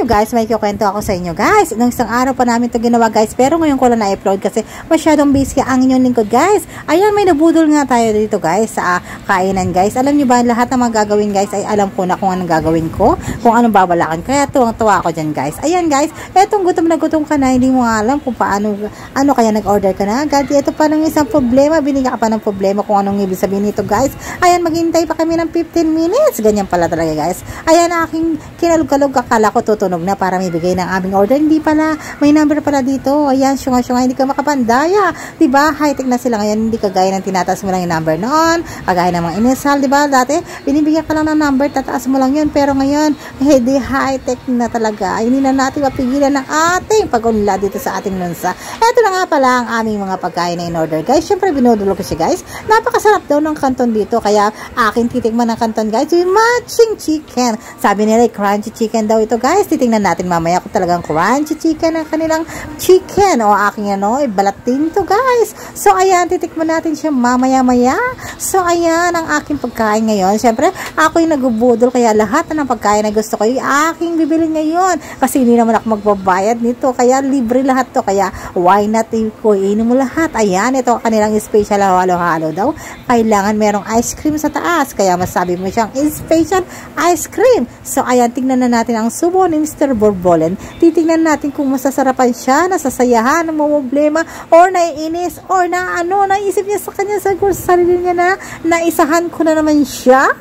nyo guys, may kikwento ako sa inyo guys. Nung isang araw pa namin ito ginawa guys, pero ngayon ko lang na-upload kasi masyadong busy ang inyong lingkod guys. Ayan, may nabudol nga tayo dito guys sa kainan guys. Alam nyo ba, lahat ng mga gagawin guys ay alam ko na kung anong gagawin ko, kung anong babalakan. Kaya tuwang-tuwa ako dyan guys. Ayan guys, etong gutom na gutom ka na, hindi mo alam kung paano, kaya nag-order ka na agad. Ito pa ng isang problema, binigyan ka pa ng problema kung anong ibig sabihin nito guys. Ayan, maghintay pa kami ng 15 minutes. Ganyan pala talaga guys. Ayan, aking kinalog-kalog, akala ko tutunog na para may bigay ng aming order. Hindi pala, may number pala dito. Ayan, syunga-syunga, hindi ka makapandaya. Diba? High-tech na sila ngayon, hindi kagaya ng tinataas mo lang yung number noon, kagaya ng mga inisal, diba? Dati, binibigyan ka lang ng number, tataas mo lang yun. Pero ngayon, hindi high-tech na talaga. Hindi na natin mapigilan ng ating pag-unlad dito sa ating lunsa. Ito na nga pala ang aming mga pagkain na in-order guys. Syempre, binudulo ko siya guys. Napakasarap daw ng kanton dito, kaya aking titikman ng kanton guys, yung matching chicken. Sabi nila, crunchy chicken daw ito guys. Titingnan natin mamaya kung talagang crunchy chicken ang kanilang chicken o aking balat din to guys. So ayan, titikman natin siya mamaya-maya. So ayan ang aking pagkain ngayon. Siyempre, ako yung nagubudol, kaya lahat ng pagkain na gusto ko yung aking bibilin ngayon. Kasi hindi naman ako magbabayad nito, kaya libre lahat to. Kaya why not kuinin mo lahat. Ayan, ito ang kanilang special halo-halo daw. Kailangan merong ice cream sa taas, kaya masabi mo siyang special ice cream. So ayan, tingnan na natin ang subo ni Mr. Borbolen. Titingnan natin kung masasarapan siya, nasasayahan, problema, or naiinis, or naisip niya sa kanya sa sarili niya na naisahan ko na naman siya.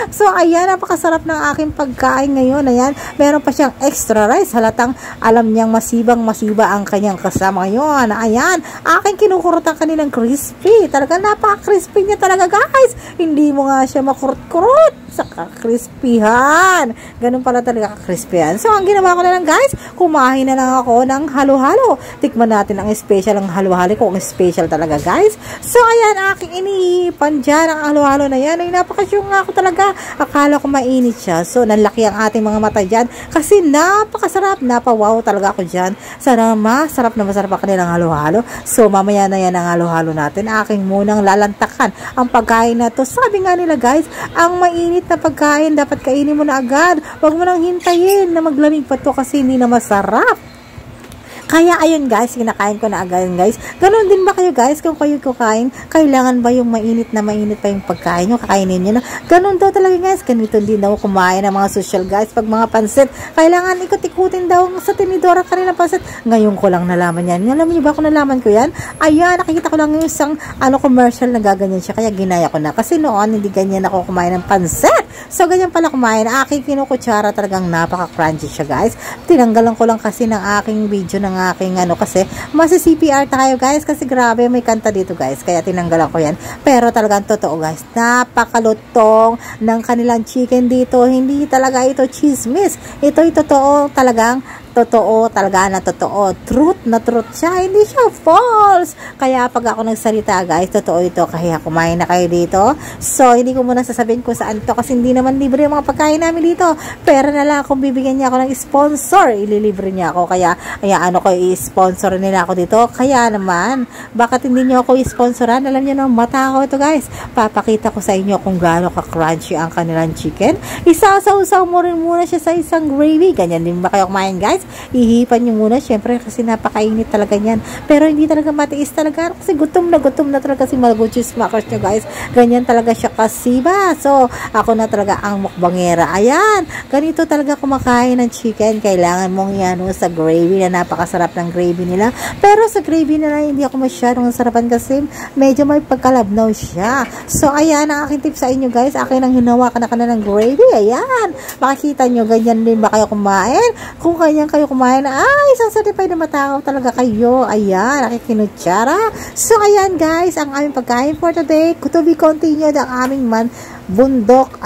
So ayan, napakasarap ng aking pagkain ngayon. Ayan, meron pa siyang extra rice. Halatang alam niyang masibang-masiba ang kanyang kasama ngayon. Ayan, aking kinukurot ang kanilang crispy. Talaga napaka-crispy niya talaga guys. Hindi mo nga siya makurot-kurot sa kakrispihan. Ganun pala talaga kakrispihan. So, ang ginawa ko na lang guys, kumain na lang ako ng halo-halo. Tikman natin ang special ng halo-halo, kung special talaga guys. So, ayan, aking inihipan dyan ang halo-halo na yan. Ay, napakasyong nga ako talaga. Akala ko mainit siya. So, nalaki ang ating mga mata dyan kasi napakasarap. Napawaw talaga ako dyan. Sana masarap na masarap ang kanilang halo-halo. So, mamaya na yan ang halo-halo natin. Aking munang lalantakan ang pagkain na to. Sabi nga nila guys, ang mainit na pagkain dapat kainin mo na agad. Huwag mo nang hintayin na maglamig pa to kasi hindi na masarap. Kaya ayun guys, kinakain ko na agad guys. Ganon din ba kayo guys? Kung kayo kukain, kailangan ba yung mainit pa yung pagkain nyo? Kakainin nyo na. Ganon daw talaga guys. Ganito din daw kumain ng mga social guys. Pag mga pansit, kailangan ikot-ikutin daw sa tinidora kanilang pansit. Ngayon ko lang nalaman yan. Alam niyo ba kung nalaman ko yan? Ayan, nakikita ko lang yung isang commercial na gaganyan siya. Kaya ginaya ko na. Kasi noon, hindi ganyan ako kumain ng pansit. So, ganyan pala kumain. Aking kinukutsara, talagang napaka-crunchy siya guys. Tinanggalan ko lang kasi ng aking video ng aking kasi masi-CPR tayo guys kasi grabe may kanta dito guys, kaya tinanggalan ko yan. Pero talagang totoo guys, napakalutong ng kanilang chicken dito. Hindi talaga ito chismis, ito'y totoo talagang na totoo. Truth na truth siya. Hindi siya false. Kaya pag ako nagsalita guys, totoo ito. Kaya kumain na kayo dito. So, hindi ko muna sasabihin kung saan to kasi hindi naman libre yung mga pagkain namin dito. Pero na lang kung bibigyan niya ako ng sponsor, ililibre niya ako. Kaya, i-sponsor nila ako dito. Kaya naman, bakit hindi niyo ako i-sponsoran? Alam niyo naman, mata ako ito guys. Papakita ko sa inyo kung gaano ka-crunchy ang kanilang chicken. Isasaw-saw mo rin muna siya sa isang gravy. Ganyan din ba kayo kumain guys? Ihipan nyo muna syempre kasi napakainit talaga yan, pero hindi talaga matiis talaga kasi gutom na talaga si Malguchi Smackers nyo guys. Ganyan talaga siya kasiba. So ako na talaga ang mukbangera. Ayan, ganito talaga kumakain ng chicken. Kailangan mong sa gravy na napakasarap ng gravy nila, pero sa gravy nila hindi ako masyadong sarapan kasi medyo may pagkalabnaw siya. So ayan ang aking tip sa inyo guys. Akin ang hinawakan na ng gravy. Ayan, makikita nyo, ganyan din ba kayo kumain? Kung ganyan kayo kumain, isang certified na matakaw talaga kayo. Ayan, nakikinutsara. So, ayan guys, ang aming pagkain for today. To be continued ang aming bundok